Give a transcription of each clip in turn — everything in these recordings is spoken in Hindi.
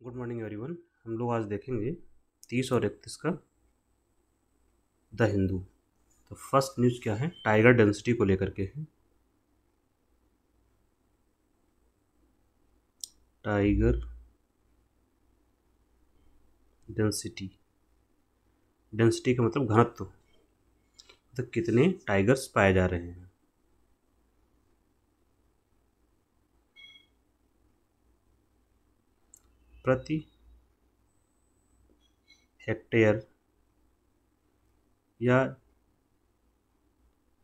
Good morning everyone. हम लोग आज देखेंगे 30 और 31 का द हिंदू। तो फर्स्ट न्यूज़ क्या है, टाइगर डेंसिटी को लेकर के है। टाइगर डेंसिटी, डेंसिटी का मतलब घनत्व, मतलब कितने टाइगर्स पाए जा रहे हैं। प्रति हेक्टेयर या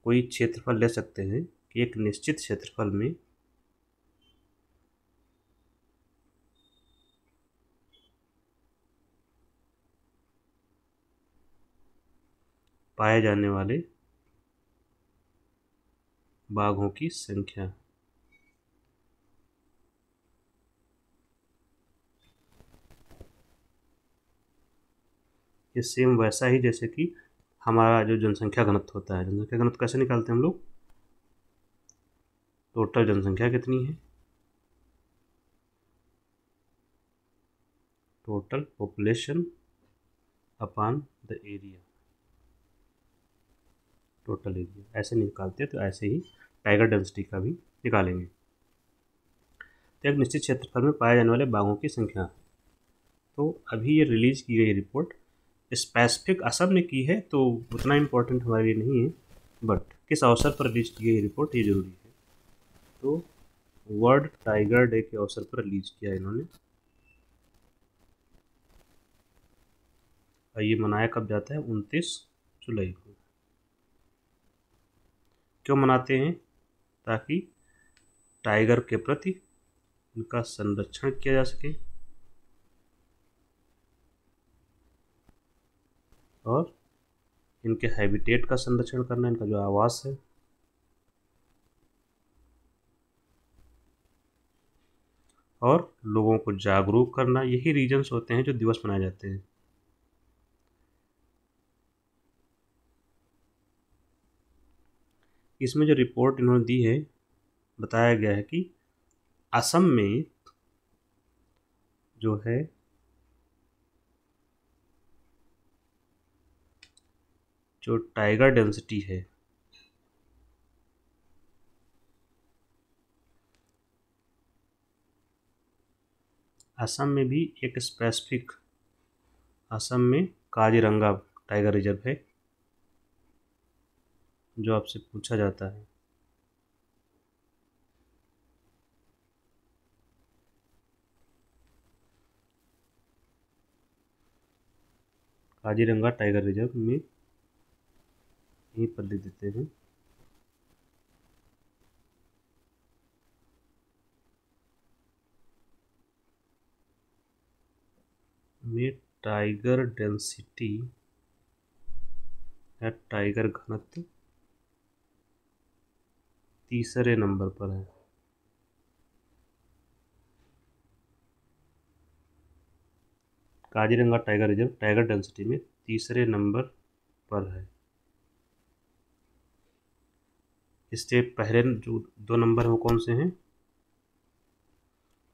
कोई क्षेत्रफल ले सकते हैं कि एक निश्चित क्षेत्रफल में पाए जाने वाले बाघों की संख्या। ये सेम वैसा ही जैसे कि हमारा जो जनसंख्या घनत्व होता है। जनसंख्या घनत्व कैसे निकालते हैं हम लोग? टोटल जनसंख्या कितनी है, total population upon the area, total area, ऐसे निकालते हैं। तो ऐसे ही टाइगर डेंसिटी का भी निकालेंगे। तो एक निश्चित क्षेत्रफल में पाए जाने वाले बाघों की संख्या। तो अभी ये रिलीज की गई रिपोर्ट स्पेसिफिक असम ने की है, तो उतना इम्पोर्टेंट हमारे लिए नहीं है, बट किस अवसर पर रिलीज की गई रिपोर्ट ये जरूरी है। तो वर्ल्ड टाइगर डे के अवसर पर रिलीज किया इन्होंने। और ये मनाया कब जाता है? 29 जुलाई को। क्यों मनाते हैं? ताकि टाइगर के प्रति इनका संरक्षण किया जा सके और इनके हैबिटेट का संरक्षण करना, इनका जो आवास है, और लोगों को जागरूक करना, यही रीजन्स होते हैं जो दिवस मनाए जाते हैं। इसमें जो रिपोर्ट इन्होंने दी है, बताया गया है कि असम में जो है जो टाइगर डेंसिटी है, असम में भी एक स्पेसिफिक, असम में काजीरंगा टाइगर रिजर्व है जो आपसे पूछा जाता है। काजीरंगा टाइगर रिजर्व में यहीं पर लिख देते हैं। में टाइगर डेंसिटी या टाइगर घनत्व तीसरे नंबर पर है। Kaziranga tiger reserve tiger density में तीसरे नंबर पर है। इससे पहले जो 2 नंबर हैं वो कौन से हैं?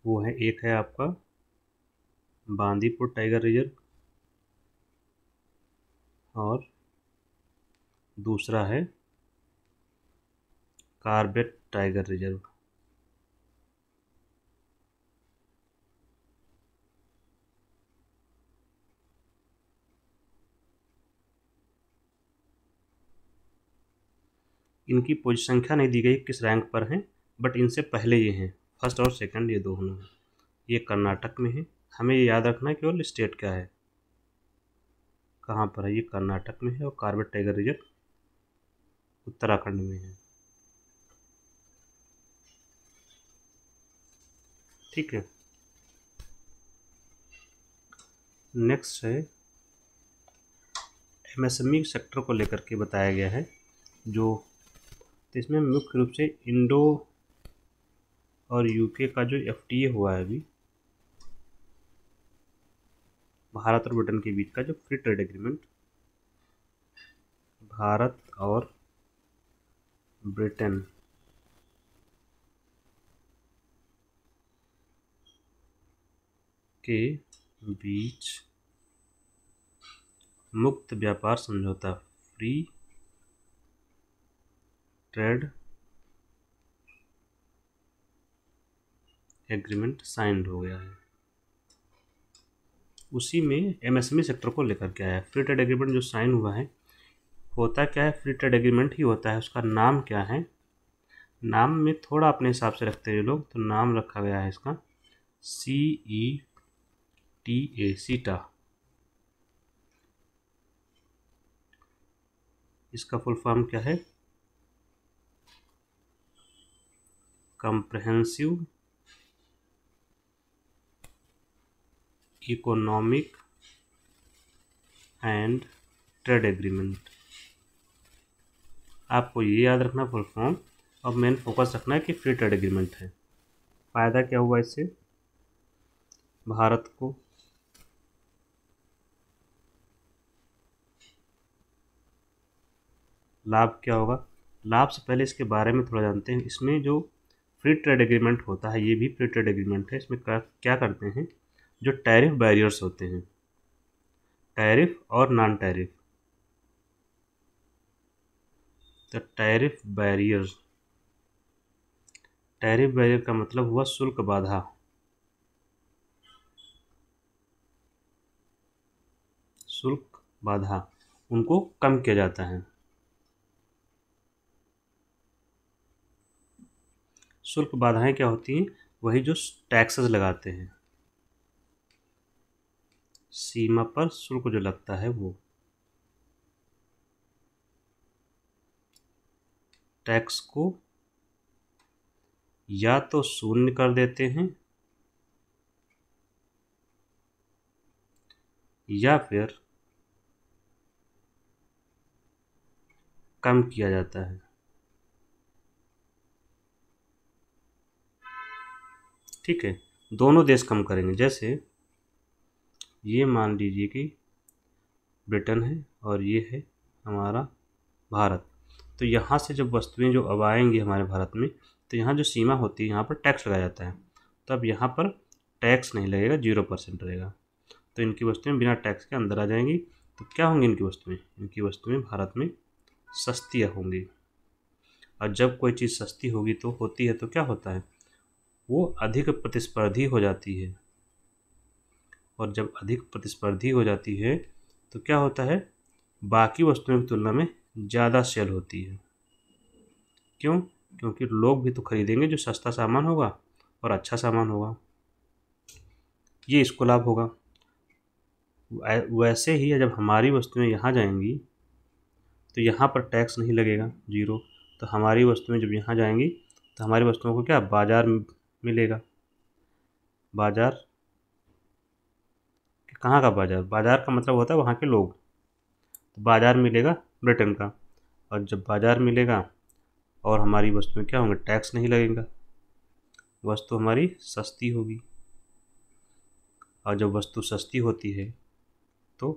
वो है, एक है आपका बांदीपुर टाइगर रिजर्व और दूसरा है कार्बेट टाइगर रिजर्व। इनकी पोजीशन संख्या नहीं दी गई किस रैंक पर हैं, बट इनसे पहले ये हैं, फर्स्ट और सेकंड ये दोनों हैं। ये कर्नाटक में है, हमें ये याद रखना है केवल स्टेट क्या है, कहाँ पर है। ये कर्नाटक में है और कार्बेट टाइगर रिजर्व उत्तराखंड में है। ठीक है। नेक्स्ट है एमएसएमई सेक्टर को लेकर के बताया गया है, जो तो इसमें मुख्य रूप से इंडो और यूके का जो एफटीए हुआ है अभी, भारत और ब्रिटेन के बीच का जो फ्री ट्रेड एग्रीमेंट, भारत और ब्रिटेन के बीच मुक्त व्यापार समझौता, फ्री ट्रेड एग्रीमेंट साइंड हो गया है। उसी में एमएसएमई सेक्टर को लेकर के आया है। फ्री ट्रेड एग्रीमेंट जो साइन हुआ है, होता क्या है, फ्री ट्रेड एग्रीमेंट ही होता है। उसका नाम क्या है, नाम में थोड़ा अपने हिसाब से रखते हैं लोग, तो नाम रखा गया है इसका CETA, सीटा। इसका फुल फॉर्म क्या है, comprehensive economic and trade agreement. आपको ये याद रखना फुल फॉर्म, और मेन फोकस रखना है कि फ्री ट्रेड एग्रीमेंट है। फ़ायदा क्या हुआ इससे भारत को, लाभ क्या होगा। लाभ से पहले इसके बारे में थोड़ा जानते हैं। इसमें जो फ्री ट्रेड एग्रीमेंट होता है, ये भी फ्री ट्रेड एग्रीमेंट है। इसमें क्या करते हैं, जो टैरिफ बैरियर्स होते हैं, टैरिफ और नॉन टैरिफ, तो टैरिफ बैरियर का मतलब हुआ शुल्क बाधा। शुल्क बाधा उनको कम किया जाता है। शुल्क बाधाएं क्या होती हैं, वही जो टैक्सेस लगाते हैं, सीमा पर शुल्क जो लगता है वो टैक्स को या तो शून्य कर देते हैं या फिर कम किया जाता है। ठीक है, दोनों देश कम करेंगे। जैसे ये मान लीजिए कि ब्रिटेन है और ये है हमारा भारत, तो यहाँ से जब वस्तुएं जो अब आएंगी हमारे भारत में, तो यहाँ जो सीमा होती है यहाँ पर टैक्स लगाया जाता है। तो अब यहाँ पर टैक्स नहीं लगेगा, 0% रहेगा। तो इनकी वस्तुएं बिना टैक्स के अंदर आ जाएंगी। तो क्या होंगी इनकी वस्तुएं भारत में सस्ती होंगी। और जब कोई चीज़ सस्ती होगी तो होती है तो क्या होता है, वो अधिक प्रतिस्पर्धी हो जाती है। और जब अधिक प्रतिस्पर्धी हो जाती है तो क्या होता है, बाकी वस्तुओं की तुलना में ज़्यादा सेल होती है। क्यों, क्योंकि लोग भी तो खरीदेंगे जो सस्ता सामान होगा और अच्छा सामान होगा, ये इसको लाभ होगा। वैसे ही जब हमारी वस्तुएं यहाँ जाएंगी तो यहाँ पर टैक्स नहीं लगेगा, 0। तो हमारी वस्तुएं जब यहाँ जाएंगी तो हमारी वस्तुओं को क्या, बाज़ार मिलेगा। बाज़ार कहाँ का बाज़ार, बाज़ार का मतलब होता है वहाँ के लोग। तो बाज़ार मिलेगा ब्रिटेन का, और जब बाज़ार मिलेगा और हमारी वस्तुएं क्या होंगे, टैक्स नहीं लगेगा, वस्तु हमारी सस्ती होगी। और जब वस्तु सस्ती होती है तो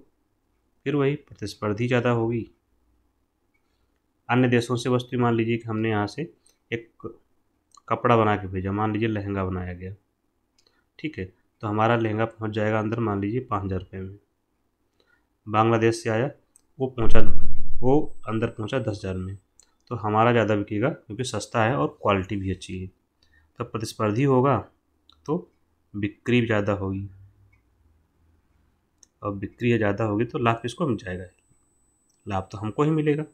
फिर वही प्रतिस्पर्धी ज़्यादा होगी। अन्य देशों से वस्तु, मान लीजिए कि हमने यहाँ से एक कपड़ा बना के भेजा, मान लीजिए लहंगा बनाया गया, ठीक है, तो हमारा लहंगा पहुँच जाएगा अंदर मान लीजिए 5,000 रुपये में। बांग्लादेश से आया, वो अंदर पहुँचा 10,000 में, तो हमारा ज़्यादा बिकेगा क्योंकि सस्ता है और क्वालिटी भी अच्छी है। तो प्रतिस्पर्धी होगा तो बिक्री ज़्यादा होगी, और बिक्री ज़्यादा होगी तो लाभ किसको मिल जाएगा, लाभ तो हमको ही मिलेगा।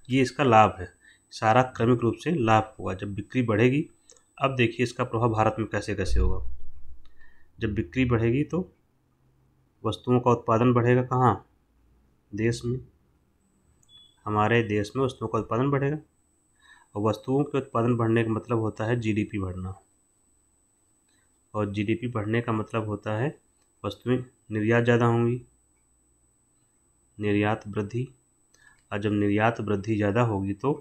ये इसका लाभ है, सारा क्रमिक रूप से लाभ होगा जब बिक्री बढ़ेगी। अब देखिए इसका प्रभाव भारत में कैसे कैसे होगा। जब बिक्री बढ़ेगी तो वस्तुओं का उत्पादन बढ़ेगा, कहाँ, देश में, हमारे देश में वस्तुओं का उत्पादन बढ़ेगा। और वस्तुओं के उत्पादन बढ़ने का मतलब होता है जीडीपी बढ़ना, और जीडीपी बढ़ने का मतलब होता है वस्तुएं निर्यात ज़्यादा होंगी, निर्यात वृद्धि। और जब निर्यात वृद्धि ज़्यादा होगी तो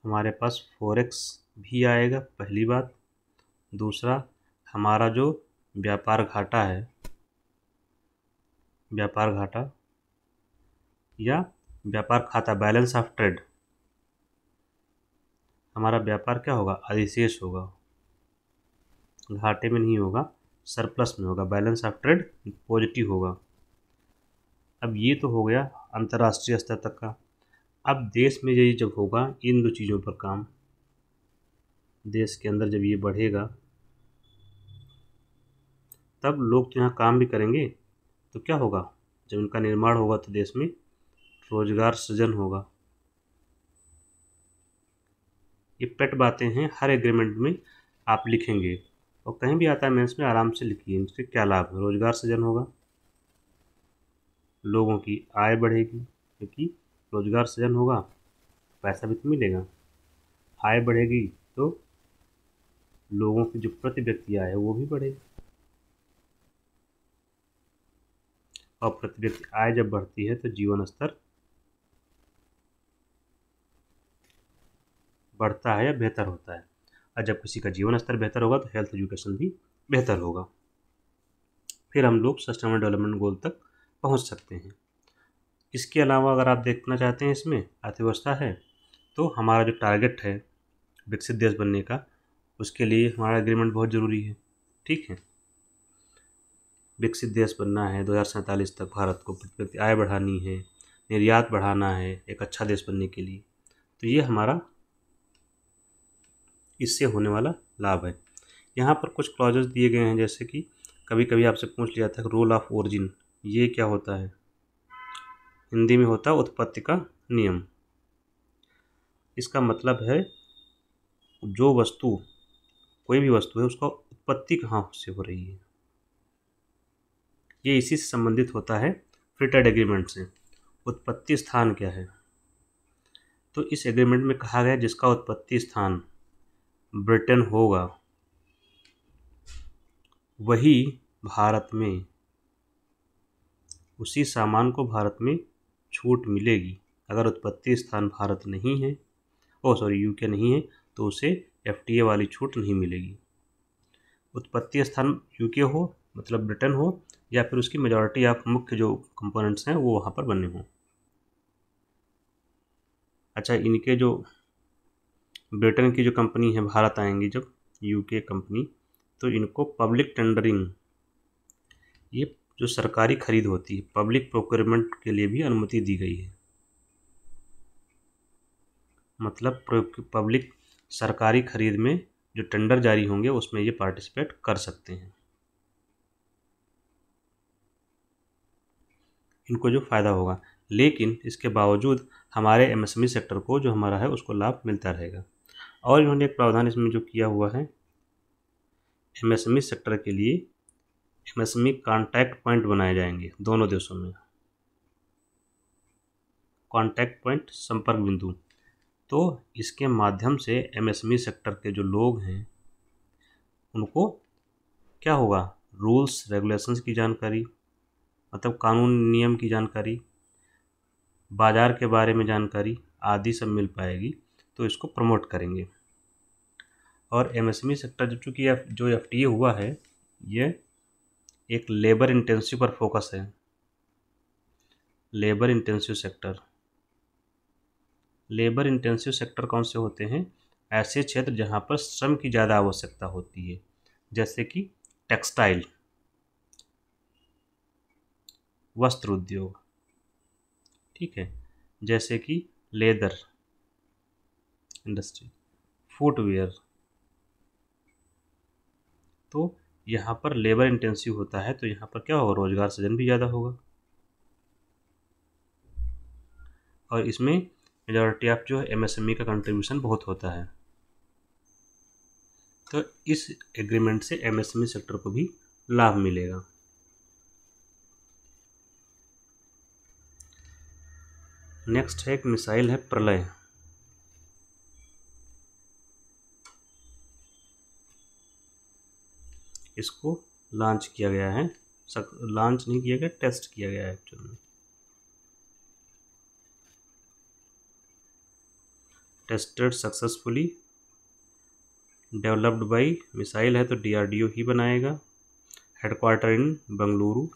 हमारे पास फॉरेक्स भी आएगा, पहली बात। दूसरा, हमारा जो व्यापार घाटा है, व्यापार घाटा या व्यापार खाता, बैलेंस ऑफ ट्रेड, हमारा व्यापार क्या होगा, अधिशेष होगा। घाटे में नहीं होगा, सरप्लस में होगा, बैलेंस ऑफ ट्रेड पॉजिटिव होगा। अब ये तो हो गया अंतर्राष्ट्रीय स्तर तक का। अब देश में ये जब होगा इन दो चीज़ों पर काम, देश के अंदर जब ये बढ़ेगा तब लोग तो यहाँ काम भी करेंगे, तो क्या होगा, जब उनका निर्माण होगा तो देश में रोजगार सृजन होगा। ये पेट बातें हैं, हर एग्रीमेंट में आप लिखेंगे और कहीं भी आता है मेंस में आराम से लिखिए इनसे क्या लाभ है। रोजगार सृजन होगा, लोगों की आय बढ़ेगी, क्योंकि रोजगार सृजन होगा पैसा भी तो मिलेगा। आय बढ़ेगी तो लोगों की जो प्रति व्यक्ति आय है वो भी बढ़ेगी, और प्रति व्यक्ति आय जब बढ़ती है तो जीवन स्तर बढ़ता है या बेहतर होता है, और जब किसी का जीवन स्तर बेहतर होगा तो हेल्थ एजुकेशन भी बेहतर होगा। फिर हम लोग सस्टेनेबल डेवलपमेंट गोल तक पहुंच सकते हैं। इसके अलावा अगर आप देखना चाहते हैं इसमें अर्थव्यवस्था है, तो हमारा जो टारगेट है विकसित देश बनने का, उसके लिए हमारा एग्रीमेंट बहुत ज़रूरी है। ठीक है, विकसित देश बनना है 2047 तक, भारत को प्रति व्यक्ति आय बढ़ानी है, निर्यात बढ़ाना है एक अच्छा देश बनने के लिए, तो ये हमारा इससे होने वाला लाभ है। यहाँ पर कुछ क्लॉजेस दिए गए हैं, जैसे कि कभी कभी आपसे पूछ लिया था रोल ऑफ ओरिजिन, ये क्या होता है, हिंदी में होता है उत्पत्ति का नियम। इसका मतलब है जो वस्तु, कोई भी वस्तु है, उसका उत्पत्ति कहाँ से हो रही है, ये इसी से संबंधित होता है फ्री ट्रेड एग्रीमेंट से। उत्पत्ति स्थान क्या है, तो इस एग्रीमेंट में कहा गया जिसका उत्पत्ति स्थान ब्रिटेन होगा वही भारत में, उसी सामान को भारत में छूट मिलेगी। अगर उत्पत्ति स्थान भारत नहीं है, यूके नहीं है, तो उसे एफटीए वाली छूट नहीं मिलेगी। उत्पत्ति स्थान यूके हो मतलब ब्रिटेन हो, या फिर उसकी मेजॉरिटी ऑफ मुख्य जो कंपोनेंट्स हैं वो वहाँ पर बने हों। अच्छा, इनके जो ब्रिटेन की जो कंपनी है भारत आएंगी जब, यूके कंपनी, तो इनको पब्लिक टेंडरिंग, ये जो सरकारी खरीद होती है पब्लिक प्रोक्योरमेंट के लिए भी अनुमति दी गई है। मतलब पब्लिक सरकारी खरीद में जो टेंडर जारी होंगे उसमें ये पार्टिसिपेट कर सकते हैं। इनको जो फ़ायदा होगा, लेकिन इसके बावजूद हमारे एमएसएमई सेक्टर को जो हमारा है उसको लाभ मिलता रहेगा। और इन्होंने एक प्रावधान इसमें जो किया हुआ है, एमएसएमई सेक्टर के लिए एमएसएमई कॉन्टैक्ट पॉइंट बनाए जाएंगे दोनों देशों में। कॉन्टैक्ट पॉइंट, संपर्क बिंदु, तो इसके माध्यम से एमएसएमई सेक्टर के जो लोग हैं उनको क्या होगा, रूल्स रेगुलेशंस की जानकारी, मतलब कानून नियम की जानकारी, बाज़ार के बारे में जानकारी आदि सब मिल पाएगी, तो इसको प्रमोट करेंगे। और एमएसएमई सेक्टर जो चूँकि जो एफटीए हुआ है ये एक लेबर इंटेंसिव पर फोकस है। Labour intensive sector, labour intensive sector कौन से होते हैं, ऐसे क्षेत्र जहाँ पर श्रम की ज़्यादा आवश्यकता होती है, जैसे कि टेक्सटाइल, वस्त्र उद्योग, ठीक है, जैसे कि लेदर इंडस्ट्री, फुटवेयर, तो यहाँ पर लेबर इंटेंसिव होता है, तो यहाँ पर क्या होगा, रोजगार सृजन भी ज़्यादा होगा। और इसमें मेजॉरिटी ऑफ जो है एमएसएमई का कंट्रीब्यूशन बहुत होता है, तो इस एग्रीमेंट से एमएसएमई सेक्टर को भी लाभ मिलेगा। नेक्स्ट है एक मिसाइल है प्रलय। इसको लॉन्च किया गया है, लॉन्च नहीं किया गया, टेस्ट किया गया है एक्चुअल में। Tested successfully, developed by, missile है तो डीआरडीओ ही बनाएगा, हेडक्वार्टर इन बेंगलुरु,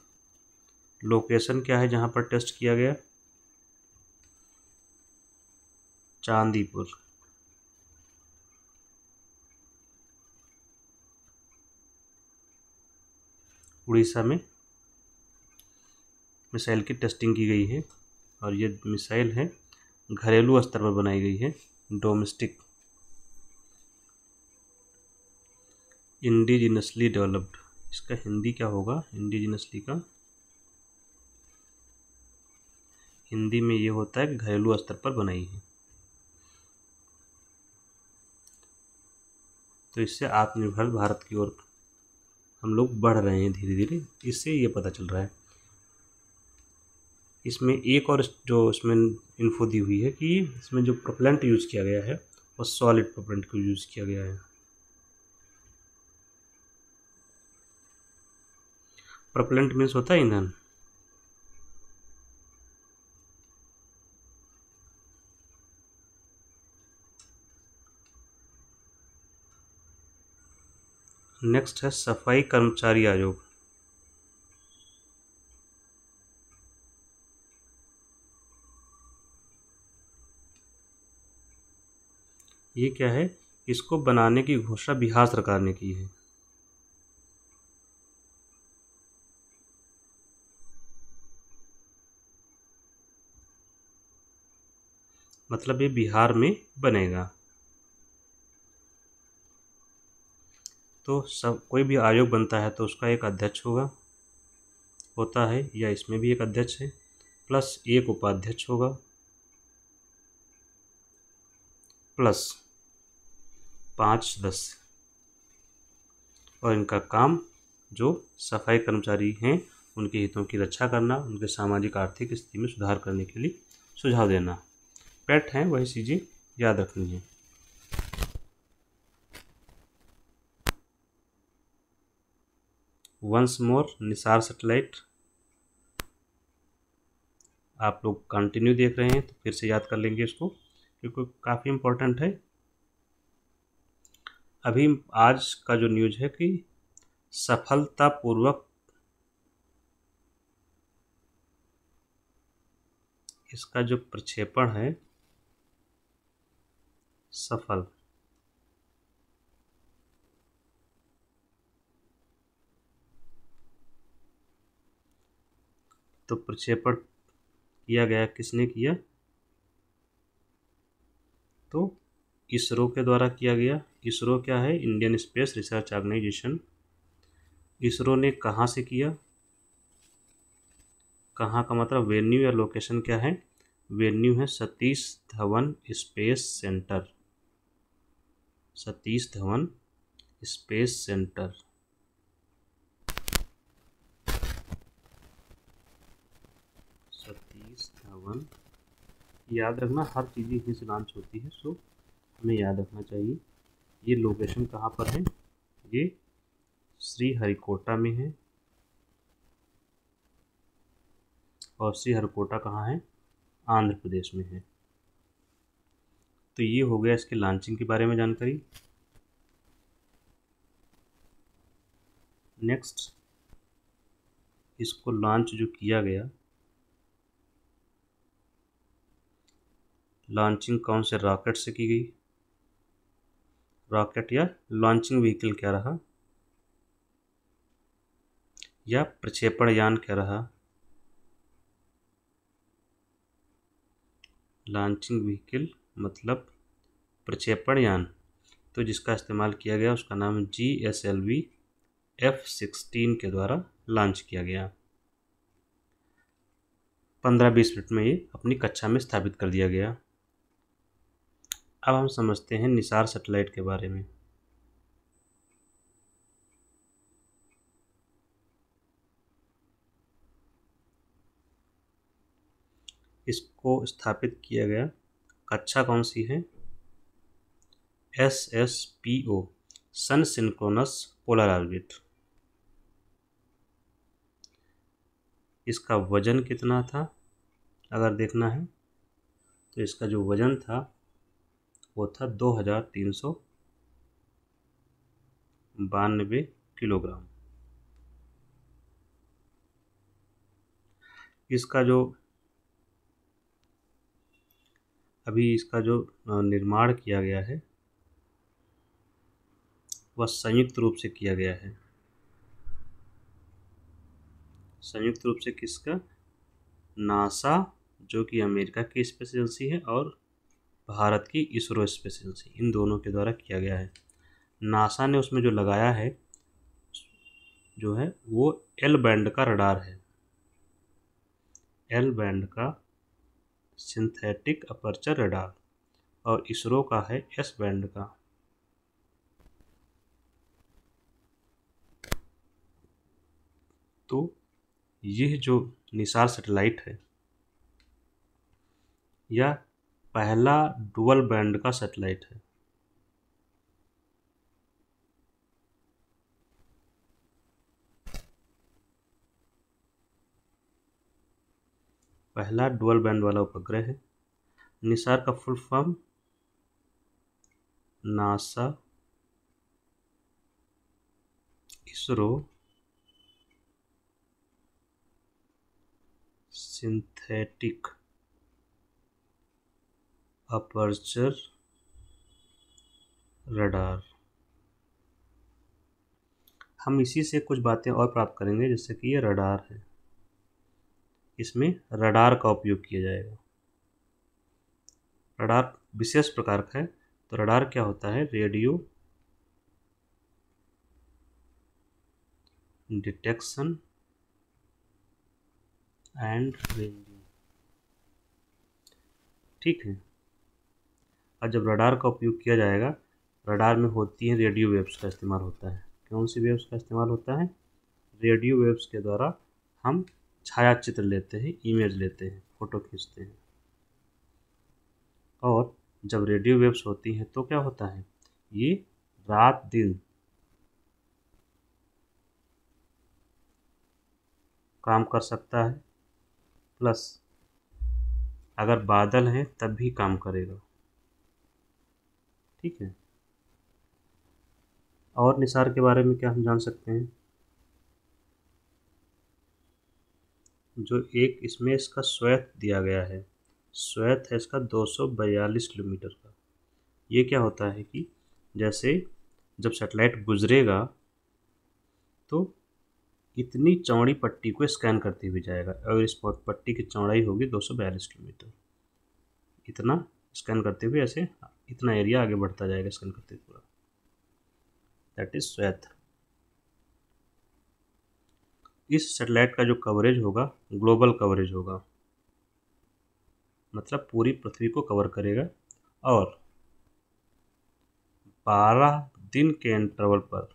लोकेशन क्या है जहाँ पर टेस्ट किया गया, चांदीपुर। उड़ीसा में मिसाइल की टेस्टिंग की गई है और ये मिसाइल है घरेलू स्तर पर बनाई गई है, डोमेस्टिक, इंडिजिनसली डेवलप्ड। इसका हिंदी क्या होगा इंडिजिनसली का? हिंदी में ये होता है कि घरेलू स्तर पर बनाई है। तो इससे आत्मनिर्भर भारत की ओर हम लोग बढ़ रहे हैं धीरे धीरे, इससे ये पता चल रहा है। इसमें एक और जो इसमें इन्फो दी हुई है कि इसमें जो प्रोपेलेंट यूज़ किया गया है वो सॉलिड प्रोपेलेंट को यूज़ किया गया है। प्रोपेलेंट मीन्स होता है ईंधन। नेक्स्ट है सफाई कर्मचारी आयोग। ये क्या है? इसको बनाने की घोषणा बिहार सरकार ने की है। मतलब ये बिहार में बनेगा। तो सब कोई भी आयोग बनता है तो उसका एक अध्यक्ष होता है, या इसमें भी एक अध्यक्ष है प्लस एक उपाध्यक्ष होगा प्लस 5 सदस्य। और इनका काम जो सफाई कर्मचारी हैं उनके हितों की रक्षा करना, उनके सामाजिक आर्थिक स्थिति में सुधार करने के लिए सुझाव देना। पेट हैं वही चीज़ें याद रखनी है। वंस मोर निसार सैटेलाइट, आप लोग कंटिन्यू देख रहे हैं तो फिर से याद कर लेंगे इसको क्योंकि काफ़ी इम्पोर्टेंट है। अभी आज का जो न्यूज़ है कि सफलतापूर्वक इसका जो प्रक्षेपण है सफल, तो प्रक्षेपण किया गया, किसने किया? तो इसरो के द्वारा किया गया। इसरो क्या है? Indian Space Research Organisation. ISRO ने कहाँ से किया? कहाँ का मतलब वेन्यू या लोकेशन क्या है? वेन्यू है Satish Dhawan space centre. Satish Dhawan space centre. Satish Dhawan, याद रखना हर चीज़ यहीं से लॉन्च होती है, सो हमें याद रखना चाहिए। ये लोकेशन कहाँ पर है? ये श्रीहरिकोटा में है। और श्रीहरिकोटा कहाँ है? आंध्र प्रदेश में है। तो ये हो गया इसके लॉन्चिंग के बारे में जानकारी। नेक्स्ट, इसको लॉन्च जो किया गया, लॉन्चिंग कौन से रॉकेट से की गई? रॉकेट या लॉन्चिंग व्हीकल क्या रहा, या प्रक्षेपण यान क्या रहा? लॉन्चिंग व्हीकल मतलब प्रक्षेपण यान। तो जिसका इस्तेमाल किया गया उसका नाम GSLV F-16 के द्वारा लॉन्च किया गया। 15-20 मिनट में ये अपनी कक्षा में स्थापित कर दिया गया। अब हम समझते हैं निसार सैटेलाइट के बारे में। इसको स्थापित किया गया, कक्षा कौन सी है? SSPO, सन सिंक्रोनस पोलर ऑर्बिट। इसका वजन कितना था अगर देखना है तो इसका जो वजन था वो था 2392 किलोग्राम। इसका जो अभी इसका जो निर्माण किया गया है वह संयुक्त रूप से किया गया है। संयुक्त रूप से किसका? नासा जो कि अमेरिका की स्पेस एजेंसी है और भारत की इसरो स्पेस एजेंसी, इन दोनों के द्वारा किया गया है। नासा ने उसमें जो लगाया है जो है वो एल बैंड का रडार है, एल बैंड का सिंथेटिक अपर्चर रडार, और इसरो का है एस बैंड का। तो यह जो निसार सैटेलाइट है यह पहला डुअल बैंड का सैटेलाइट है। पहला डुअल बैंड वाला उपग्रह है। निसार का full form NASA ISRO synthetic aperture radar. हम इसी से कुछ बातें और प्राप्त करेंगे, जैसे कि ये रडार है, इसमें रडार का उपयोग किया जाएगा। रडार विशेष प्रकार का है। तो रडार क्या होता है? रेडियो डिटेक्शन एंड रेंजिंग, ठीक है। और जब रडार का उपयोग किया जाएगा, रडार में होती है रेडियो वेव्स का इस्तेमाल होता है। कौन सी वेव्स का इस्तेमाल होता है? रेडियो वेव्स के द्वारा हम छाया चित्र लेते हैं, इमेज लेते हैं, फोटो खींचते हैं। और जब रेडियो वेव्स होती हैं तो क्या होता है? ये रात दिन काम कर सकता है, प्लस अगर बादल हैं तब भी काम करेगा, ठीक है। और निसार के बारे में क्या हम जान सकते हैं? जो एक इसमें इसका स्वैथ दिया गया है, स्वैथ है इसका 242 किलोमीटर का। ये क्या होता है कि जैसे जब सैटेलाइट गुजरेगा तो इतनी चौड़ी पट्टी को स्कैन करते हुए जाएगा, और इस पट्टी की चौड़ाई होगी 242 किलोमीटर। इतना स्कैन करते हुए ऐसे इतना एरिया आगे बढ़ता जाएगा स्कैन करते हुए पूरा, दैट इज स्वैथ। इस सैटेलाइट का जो कवरेज होगा ग्लोबल कवरेज होगा, मतलब पूरी पृथ्वी को कवर करेगा, और 12 दिन के इंटरवल पर,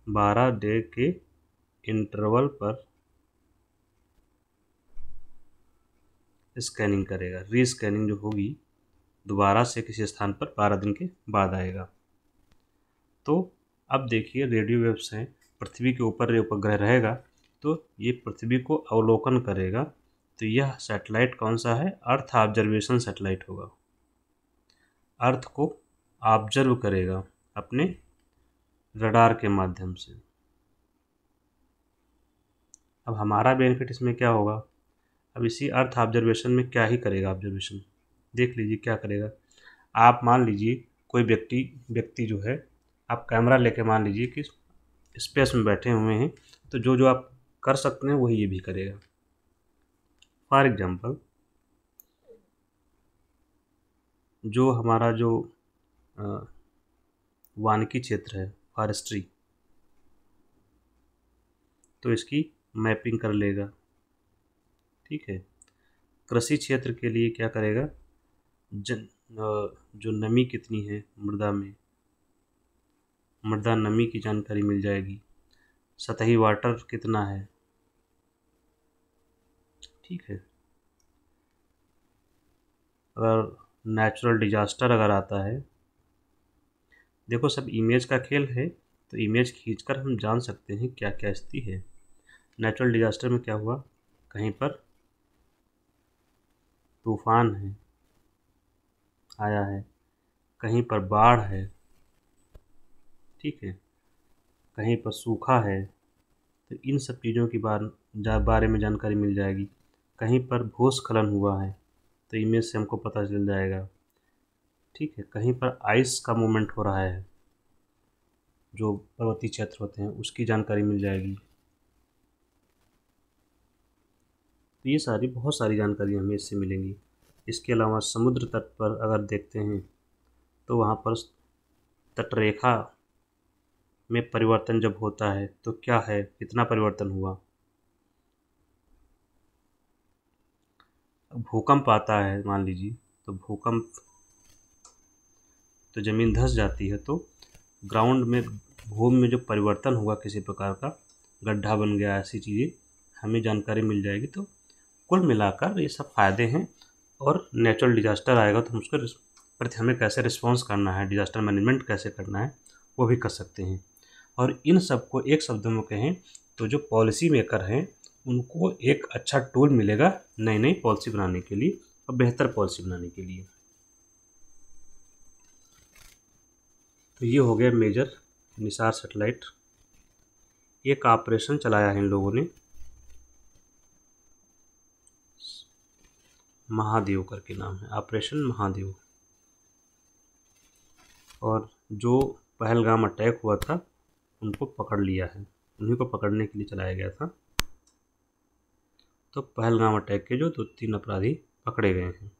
12 डे के इंटरवल पर स्कैनिंग करेगा। रीस्कैनिंग जो होगी दोबारा से किसी स्थान पर 12 दिन के बाद आएगा। तो अब देखिए रेडियो वेव्स हैं, पृथ्वी के ऊपर उपग्रह रहेगा तो ये पृथ्वी को अवलोकन करेगा। तो यह सैटेलाइट कौन सा है? अर्थ ऑब्जर्वेशन सैटेलाइट होगा। अर्थ को ऑब्जर्व करेगा अपने रडार के माध्यम से। अब हमारा बेनिफिट इसमें क्या होगा? अब इसी अर्थ ऑब्जर्वेशन में क्या ही करेगा ऑब्जर्वेशन, देख लीजिए क्या करेगा। आप मान लीजिए कोई व्यक्ति जो है, आप कैमरा लेके मान लीजिए कि स्पेस में बैठे हुए हैं, तो जो जो आप कर सकते हैं वही ये भी करेगा। फॉर एग्जांपल, जो हमारा जो वानिकी क्षेत्र है, फॉरेस्ट्री, तो इसकी मैपिंग कर लेगा, ठीक है। कृषि क्षेत्र के लिए क्या करेगा? जो नमी कितनी है मृदा में, मृदा नमी की जानकारी मिल जाएगी, सतही वाटर कितना है, ठीक है। अगर नेचुरल डिजास्टर अगर आता है, देखो सब इमेज का खेल है, तो इमेज खींचकर हम जान सकते हैं क्या क्या स्थिति है। नेचुरल डिजास्टर में क्या हुआ? कहीं पर तूफान है, आया है, कहीं पर बाढ़ है, ठीक है, कहीं पर सूखा है, तो इन सब चीज़ों की बारे में जानकारी मिल जाएगी। कहीं पर भूस्खलन हुआ है तो इमेज से हमको पता चल जाएगा, ठीक है। कहीं पर आइस का मूवमेंट हो रहा है, जो पर्वतीय क्षेत्र होते हैं उसकी जानकारी मिल जाएगी। तो ये सारी बहुत सारी जानकारी हमें इससे मिलेंगी। इसके अलावा समुद्र तट पर अगर देखते हैं तो वहाँ पर तटरेखा में परिवर्तन जब होता है तो क्या है, कितना परिवर्तन हुआ। भूकंप आता है मान लीजिए, तो भूकंप तो ज़मीन धंस जाती है, तो ग्राउंड में भूमि में जो परिवर्तन हुआ किसी प्रकार का, गड्ढा बन गया, ऐसी चीज़ें हमें जानकारी मिल जाएगी। तो कुल मिलाकर ये सब फ़ायदे हैं। और नेचुरल डिज़ास्टर आएगा तो हम उसके प्रति हमें कैसे रिस्पॉन्स करना है, डिज़ास्टर मैनेजमेंट कैसे करना है, वो भी कर सकते हैं। और इन सब को एक शब्द में कहें तो जो पॉलिसी मेकर हैं उनको एक अच्छा टूल मिलेगा नई नई पॉलिसी बनाने के लिए और बेहतर पॉलिसी बनाने के लिए। तो ये हो गया मेजर निसार सैटेलाइट। एक ऑपरेशन चलाया है इन लोगों ने, महादेव करके नाम है, ऑपरेशन महादेव। और जो पहलगाम अटैक हुआ था उनको पकड़ लिया है, उन्हीं को पकड़ने के लिए चलाया गया था। तो पहलगाम अटैक के जो 2-3 अपराधी पकड़े गए हैं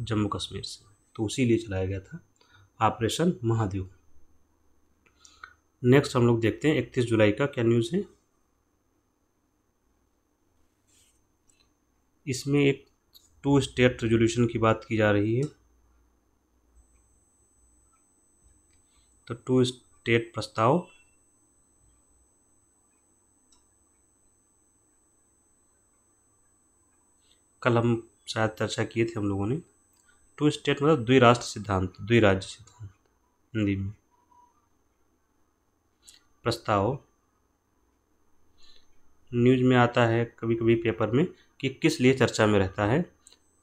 जम्मू कश्मीर से, तो उसी लिए चलाया गया था ऑपरेशन महादेव। नेक्स्ट हम लोग देखते हैं 31 जुलाई का क्या न्यूज़ है। इसमें एक 2 स्टेट रेजोल्यूशन की बात की जा रही है। तो 2 स्टेट प्रस्ताव कल हम शायद चर्चा किए थे हम लोगों ने। 2 स्टेट मतलब द्विराष्ट्र सिद्धांत, द्विराज्य सिद्धांत हिंदी में। प्रस्ताव न्यूज़ में आता है कभी कभी पेपर में कि किस लिए चर्चा में रहता है,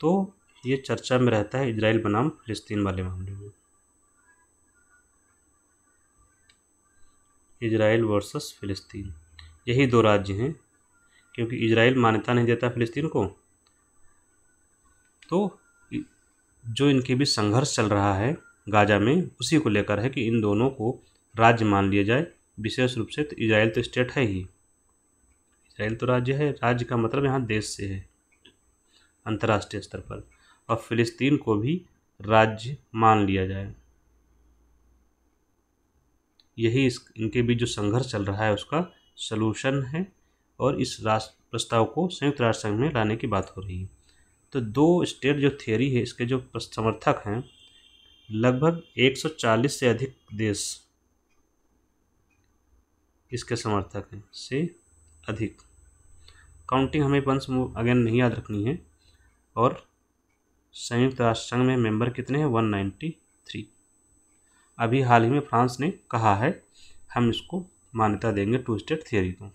तो ये चर्चा में रहता है इजराइल बनाम फिलिस्तीन वाले मामले में। इजराइल वर्सेस फिलिस्तीन, यही 2 राज्य हैं, क्योंकि इजराइल मान्यता नहीं देता फिलिस्तीन को। तो जो इनके बीच संघर्ष चल रहा है गाजा में, उसी को लेकर है कि इन दोनों को राज्य मान लिया जाए। विशेष रूप से तो इजराइल तो स्टेट है ही, इजराइल तो राज्य है, राज्य का मतलब यहाँ देश से है अंतर्राष्ट्रीय स्तर पर, और फिलिस्तीन को भी राज्य मान लिया जाए। यही इनके बीच जो संघर्ष चल रहा है उसका सलूशन है, और इस राष्ट्र प्रस्ताव को संयुक्त राष्ट्र संघ में लाने की बात हो रही है। तो 2 स्टेट जो थियरी है, इसके जो समर्थक हैं लगभग 140 से अधिक देश इसके समर्थक हैं, से अधिक। काउंटिंग हमें वंस अगेन नहीं याद रखनी है। और संयुक्त राष्ट्र संघ में मेंबर कितने हैं? 193। अभी हाल ही में फ्रांस ने कहा है हम इसको मान्यता देंगे 2 स्टेट थियरी को।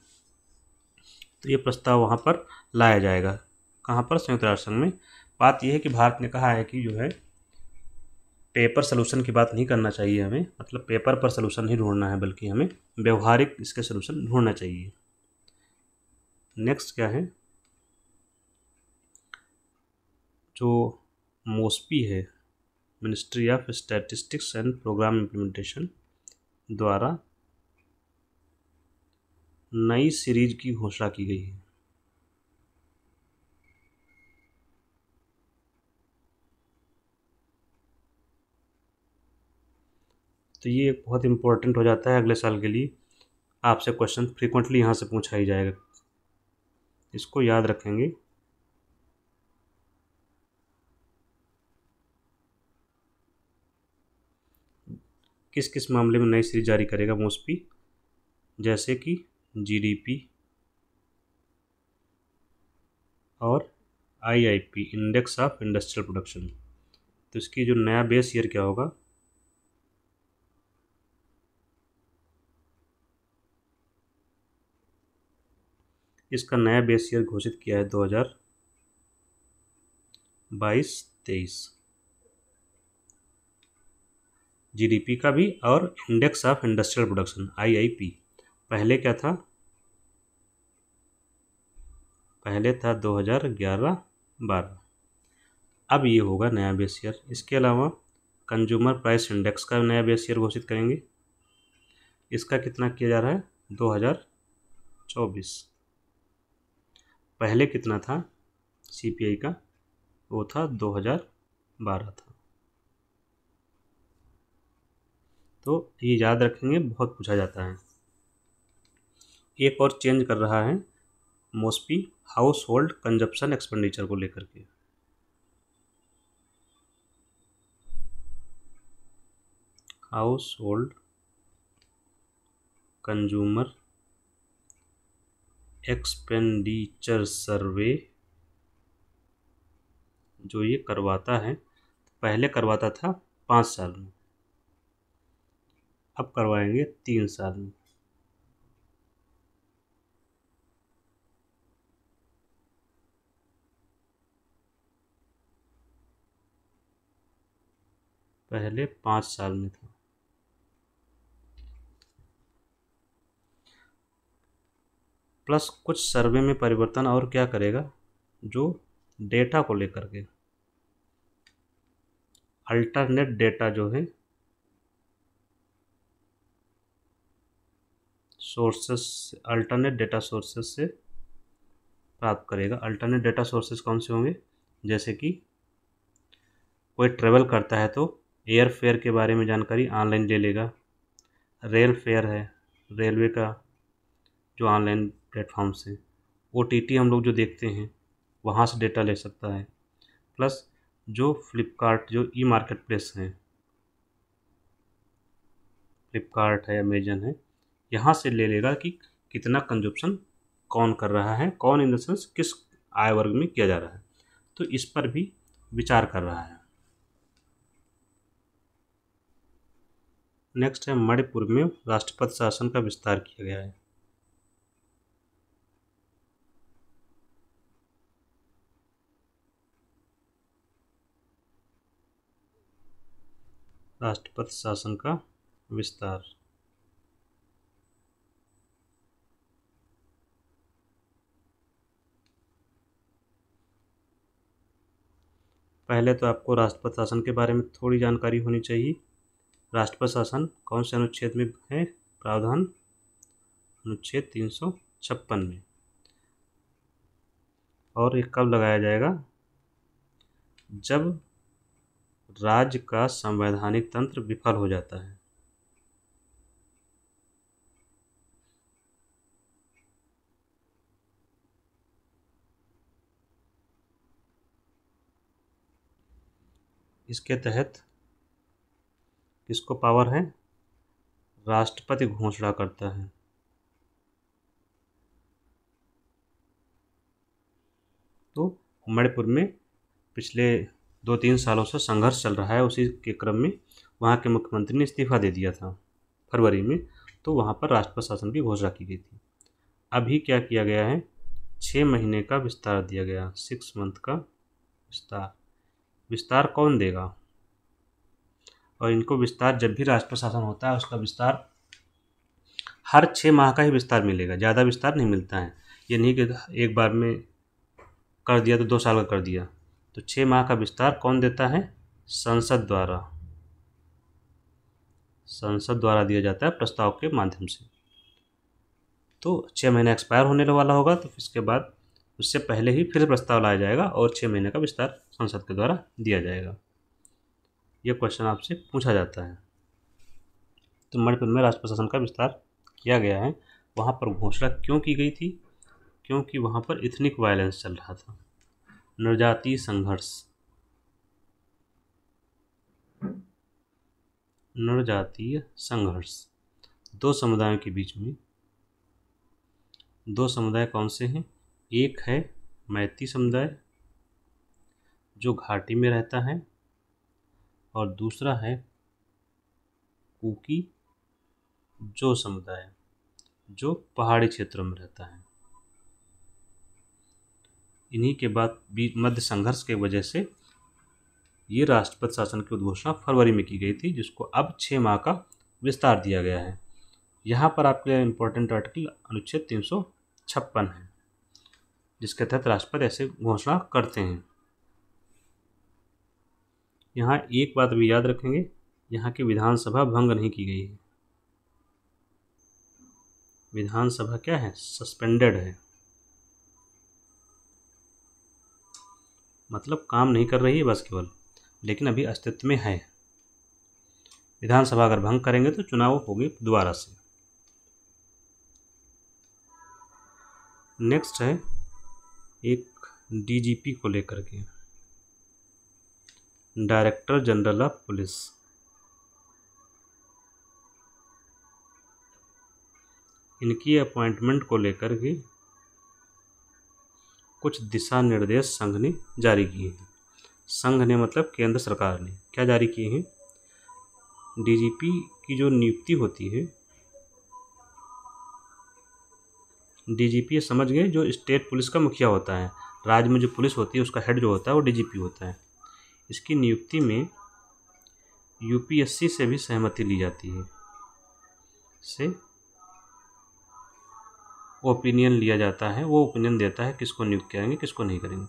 तो ये प्रस्ताव वहाँ पर लाया जाएगा, कहाँ पर? संयुक्त राष्ट्र संघ में। बात यह है कि भारत ने कहा है कि जो है पेपर सलूशन की बात नहीं करना चाहिए हमें, मतलब पेपर पर सलूशन नहीं ढूंढना है, बल्कि हमें व्यवहारिक इसके सलूशन ढूंढना चाहिए। नेक्स्ट क्या है, जो मोस्पी है, Ministry of Statistics and Programme Implementation द्वारा नई सीरीज की घोषणा की गई है। तो ये बहुत इम्पोर्टेंट हो जाता है अगले साल के लिए, आपसे क्वेश्चन फ्रीक्वेंटली यहाँ से पूछा ही जाएगा, इसको याद रखेंगे। किस किस मामले में नई सीरीज जारी करेगा मोस्पी? जैसे कि जीडीपी और IIP, index of industrial production. तो इसकी जो नया बेस ईयर क्या होगा? इसका नया बेस ईयर घोषित किया है 2022-23 जीडीपी का भी, और index of industrial production IIP. पहले क्या था? पहले था 2011-12। अब ये होगा नया बेस ईयर। इसके अलावा कंज्यूमर प्राइस इंडेक्स का नया बेस ईयर घोषित करेंगे। इसका कितना किया जा रहा है? 2024। पहले कितना था CPI का? वो था 2012 था। तो ये याद रखेंगे, बहुत पूछा जाता है। एक और चेंज कर रहा है मॉस्पी हाउस होल्ड कंजप्शन एक्सपेंडिचर को लेकर के। हाउस होल्ड कंज्यूमर एक्सपेंडिचर सर्वे जो ये करवाता है, पहले करवाता था 5 साल में, अब करवाएंगे 3 साल में। पहले 5 साल में था। प्लस कुछ सर्वे में परिवर्तन और क्या करेगा, जो डेटा को लेकर के अल्टरनेट डेटा जो है सोर्सेस, अल्टरनेट डेटा सोर्सेस से प्राप्त करेगा। अल्टरनेट डेटा सोर्सेस कौन से होंगे? जैसे कि कोई ट्रेवल करता है तो एयर फेयर के बारे में जानकारी ऑनलाइन ले लेगा। रेल फेयर है, रेलवे का जो ऑनलाइन प्लेटफॉर्म से। OTT हम लोग जो देखते हैं वहाँ से डेटा ले सकता है। प्लस जो फ्लिपकार्ट जो ई मार्केट प्लेस हैं, फ्लिपकार्ट है, अमेजन है, यहाँ से ले लेगा कि कितना कंजप्शन कौन कर रहा है, कौन इन द सेंस किस आय वर्ग में किया जा रहा है। तो इस पर भी विचार कर रहा है। नेक्स्ट है मणिपुर में राष्ट्रपति शासन का विस्तार किया गया है। राष्ट्रपति शासन का विस्तार। पहले तो आपको राष्ट्रपति शासन के बारे में थोड़ी जानकारी होनी चाहिए। राष्ट्रपति शासन कौन से अनुच्छेद में है? प्रावधान अनुच्छेद 356 में। और ये कब लगाया जाएगा? जब राज्य का संवैधानिक तंत्र विफल हो जाता है। इसके तहत किसको पावर है? राष्ट्रपति घोषणा करता है। तो मणिपुर में पिछले 2-3 सालों से संघर्ष चल रहा है, उसी के क्रम में वहाँ के मुख्यमंत्री ने इस्तीफा दे दिया था फरवरी में, तो वहाँ पर राष्ट्रपति शासन की घोषणा की गई थी। अभी क्या किया गया है? 6 महीने का विस्तार दिया गया, 6 मंथ का विस्तार। विस्तार कौन देगा? और इनको विस्तार जब भी राष्ट्रपति शासन होता है उसका विस्तार हर 6 माह का ही विस्तार मिलेगा, ज़्यादा विस्तार नहीं मिलता है। ये नहीं कि एक बार में कर दिया तो 2 साल का कर दिया। तो 6 माह का विस्तार कौन देता है? संसद द्वारा। संसद द्वारा दिया जाता है प्रस्ताव के माध्यम से। तो 6 महीने एक्सपायर होने वाला होगा, तो इसके बाद उससे पहले ही फिर प्रस्ताव लाया जाएगा और 6 महीने का विस्तार संसद के द्वारा दिया जाएगा। ये क्वेश्चन आपसे पूछा जाता है। तो मणिपुर में राष्ट्रपति शासन का विस्तार किया गया है। वहाँ पर घोषणा क्यों की गई थी? क्योंकि वहाँ पर इथनिक वायलेंस चल रहा था, नरजातीय संघर्ष। नरजातीय संघर्ष दो समुदायों के बीच में। दो समुदाय कौन से हैं? एक है मैती समुदाय जो घाटी में रहता है, और दूसरा है कुकी जो समुदाय जो पहाड़ी क्षेत्रों में रहता है। इन्हीं के बाद मध्य संघर्ष के वजह से ये राष्ट्रपति शासन की उद्घोषणा फरवरी में की गई थी, जिसको अब 6 माह का विस्तार दिया गया है। यहाँ पर आपके लिए इम्पोर्टेंट आर्टिकल अनुच्छेद 356 है, जिसके तहत राष्ट्रपति ऐसे घोषणा करते हैं। यहाँ एक बात भी याद रखेंगे, यहाँ की विधानसभा भंग नहीं की गई है। विधानसभा क्या है, सस्पेंडेड है, मतलब काम नहीं कर रही है बस केवल, लेकिन अभी अस्तित्व में है। विधानसभा अगर भंग करेंगे तो चुनाव होगी दोबारा से। नेक्स्ट है एक डीजीपी को लेकर के, डायरेक्टर जनरल ऑफ पुलिस। इनकी अपॉइंटमेंट को लेकर के कुछ दिशा निर्देश संघ ने जारी किए हैं। संघ ने मतलब केंद्र सरकार ने क्या जारी किए हैं, डीजीपी की जो नियुक्ति होती है, डीजीपी समझ गए, जो स्टेट पुलिस का मुखिया होता है, राज्य में जो पुलिस होती है उसका हेड जो होता है वो डीजीपी होता है। इसकी नियुक्ति में यूपीएससी से भी सहमति ली जाती है, से ओपिनियन लिया जाता है, वो ओपिनियन देता है किसको नियुक्त करेंगे किसको नहीं करेंगे।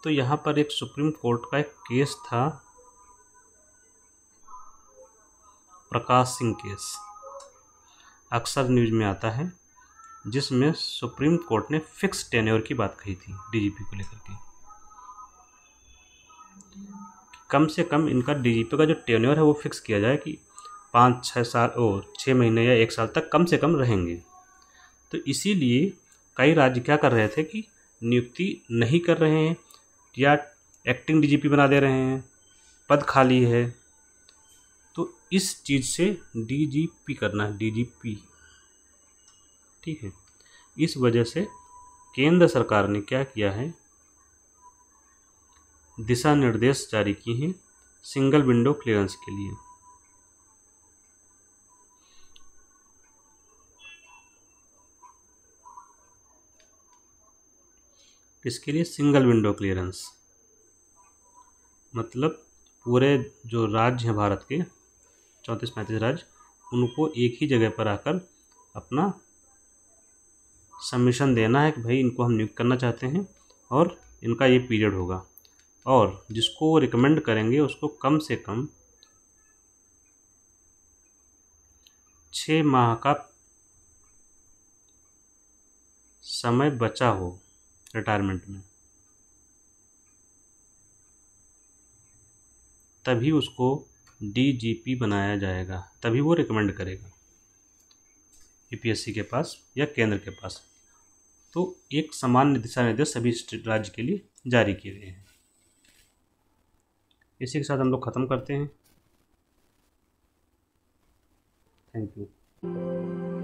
तो यहाँ पर एक सुप्रीम कोर्ट का एक केस था, प्रकाश सिंह केस, अक्सर न्यूज में आता है, जिसमें सुप्रीम कोर्ट ने फिक्स टेन्योर की बात कही थी डीजीपी को लेकर के। कम से कम इनका डीजीपी का जो टेन्योर है वो फिक्स किया जाए कि 5-6 साल 6 महीने या 1 साल तक कम से कम रहेंगे। तो इसीलिए कई राज्य क्या कर रहे थे कि नियुक्ति नहीं कर रहे हैं या एक्टिंग डीजीपी बना दे रहे हैं, पद खाली है, तो इस चीज़ से डीजीपी करना है, डीजीपी, ठीक है। इस वजह से केंद्र सरकार ने क्या किया है, दिशा निर्देश जारी किए हैं सिंगल विंडो क्लियरेंस के लिए। किसके लिए, सिंगल विंडो क्लियरेंस, मतलब पूरे जो राज्य हैं भारत के 34-35 राज्य, उनको एक ही जगह पर आकर अपना सबमिशन देना है कि भाई इनको हम नियुक्त करना चाहते हैं और इनका ये पीरियड होगा, और जिसको वो रिकमेंड करेंगे उसको कम से कम 6 माह का समय बचा हो रिटायरमेंट में, तभी उसको डीजीपी बनाया जाएगा, तभी वो रिकमेंड करेगा यूपीएससी के पास या केंद्र के पास। तो एक सामान्य दिशा निर्देश सभी राज्य के लिए जारी किए गए हैं। इसी के साथ हम लोग ख़त्म करते हैं। Thank you.